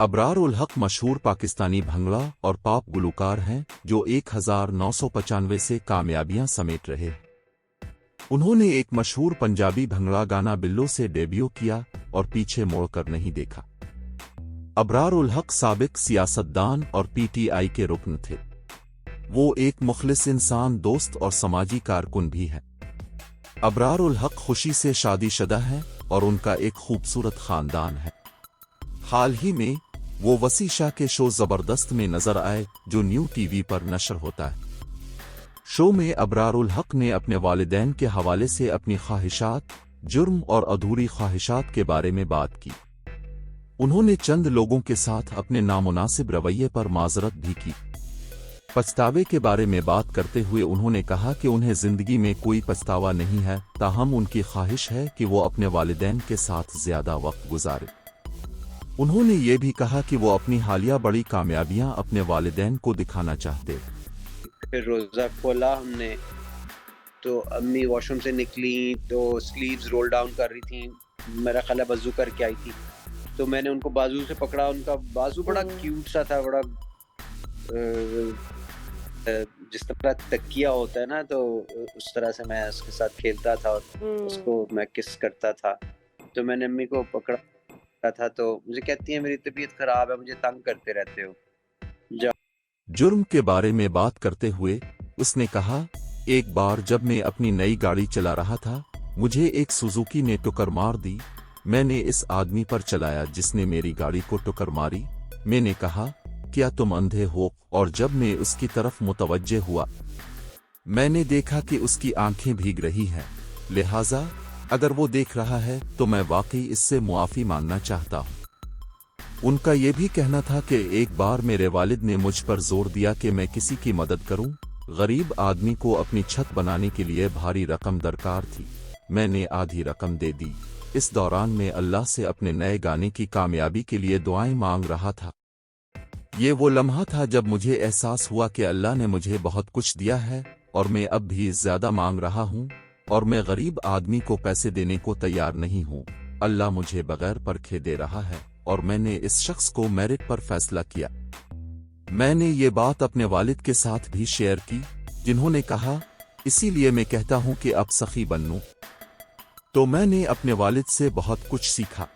अबरार उल हक मशहूर पाकिस्तानी भंगड़ा और पॉप गुलकार हैं जो 1995 से कामयाबियां समेट रहे। उन्होंने एक मशहूर पंजाबी भंगड़ा गाना बिल्लो से डेब्यू किया और पीछे मोड़कर नहीं देखा। अबरार उल हक साबिक सियासतदान और पीटीआई के रुकन थे। वो एक मुखलिस इंसान, दोस्त और समाजी कारकुन भी हैं। अबरार उल हक खुशी से शादीशुदा हैं और उनका एक खूबसूरत खानदान है। हाल ही में वो वसी शाह के शो जबरदस्त में नजर आए जो न्यू टीवी पर नशर होता है। शो में अबरार उल हक ने अपने वालिदैन के हवाले से अपनी ख्वाहिशात, जुर्म और अधूरी ख्वाहिशात के बारे में बात की। उन्होंने चंद लोगों के साथ अपने नामुनासिब रवैये पर माजरत भी की। पछतावे के बारे में बात करते हुए उन्होंने कहा कि उन्हें जिंदगी में कोई पछतावा नहीं है, ताहम उनकी ख्वाहिश है कि वो अपने वालिदैन के साथ ज्यादा वक्त गुजारे। उन्होंने ये भी कहा कि वो अपनी हालिया बड़ी कामयाबियां अपने वालिदैन को दिखाना चाहते। फिर रोज़ा खोला हमने तो अम्मी वॉशरूम से निकली तो स्लीव्स रोल डाउन कर रही थी, मेरा ख्याल है वज़ू करके आई थी, तो मैंने उनको बाजू से पकड़ा। उनका बाजू बड़ा क्यूट सा था, बड़ा जिस तरह तकिया होता है ना, तो उस तरह से मैं उसके साथ खेलता था और उसको मैं किस करता था। तो मैंने अम्मी को पकड़ा था तो मुझे कहती है मेरी तबीयत खराब है, मुझे तंग करते रहते हो। जुर्म के बारे में बात करते हुए उसने कहा, एक बार जब मैं अपनी नई गाड़ी चला रहा था, मुझे एक सुजुकी ने टक्कर मार दी। मैंने इस आदमी पर चलाया जिसने मेरी गाड़ी को टक्कर मारी। मैंने कहा, क्या तुम अंधे हो? और जब मैं उसकी तरफ मुतवज्जे हुआ, मैंने देखा कि उसकी आंखें भीग रही हैं। लिहाजा अगर वो देख रहा है तो मैं वाकई इससे मुआफ़ी मांगना चाहता हूँ। उनका ये भी कहना था कि एक बार मेरे वालिद ने मुझ पर जोर दिया कि मैं किसी की मदद करूं। गरीब आदमी को अपनी छत बनाने के लिए भारी रकम दरकार थी। मैंने आधी रकम दे दी। इस दौरान मैं अल्लाह से अपने नए गाने की कामयाबी के लिए दुआएं मांग रहा था। ये वो लम्हा था जब मुझे एहसास हुआ कि अल्लाह ने मुझे बहुत कुछ दिया है और मैं अब भी ज्यादा मांग रहा हूँ और मैं गरीब आदमी को पैसे देने को तैयार नहीं हूँ। अल्लाह मुझे बगैर परखे दे रहा है और मैंने इस शख्स को मेरिट पर फैसला किया। मैंने ये बात अपने वालिद के साथ भी शेयर की, जिन्होंने कहा, इसीलिए मैं कहता हूं कि अब सखी बनूं। तो मैंने अपने वालिद से बहुत कुछ सीखा।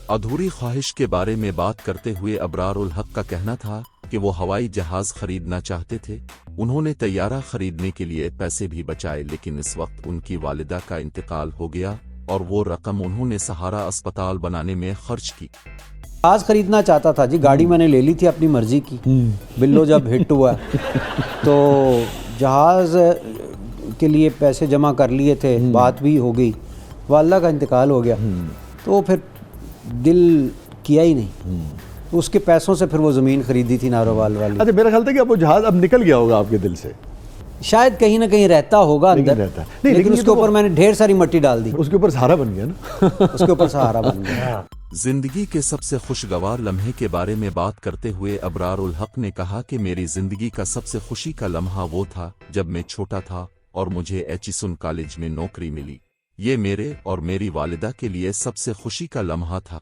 अधूरी ख्वाहिश के बारे में बात करते हुए अबरार उल हक का कहना था कि वो हवाई जहाज खरीदना चाहते थे। उन्होंने तैयारा खरीदने के लिए पैसे भी बचाए, लेकिन इस वक्त उनकी वालिदा का इंतकाल हो गया और वो रकम उन्होंने सहारा अस्पताल बनाने में खर्च की। जहाज खरीदना चाहता था जी, गाड़ी मैंने ले ली थी अपनी मर्जी की। बिल्लो जब हिट हुआ तो जहाज के लिए पैसे जमा कर लिए थे, बात भी हो गई, वालिदा का इंतकाल हो गया तो फिर दिल किया ही नहीं। तो उसके पैसों से फिर वो ज़मीन खरीदी थी नारोवाल वाली। अच्छा, मेरा ख्याल था कि अब वो जहाज अब निकल गया होगा आपके दिल से। शायद कहीं ना कहीं रहता होगा अंदर, नहीं, लेकिन उसके ऊपर मैंने ढेर सारी मट्टी डाल दी। उसके ऊपर सहारा बन गया ना। उसके ऊपर सहारा बन गया। जिंदगी के सबसे खुशगवार लम्हे के बारे में बात करते हुए अबरार उल हक ने कहा कि मेरी जिंदगी का सबसे खुशी का लम्हा वो था जब मैं छोटा था और मुझे एचिसन कॉलेज में नौकरी मिली। ये मेरे और मेरी वालिदा के लिए सबसे खुशी का लम्हा था।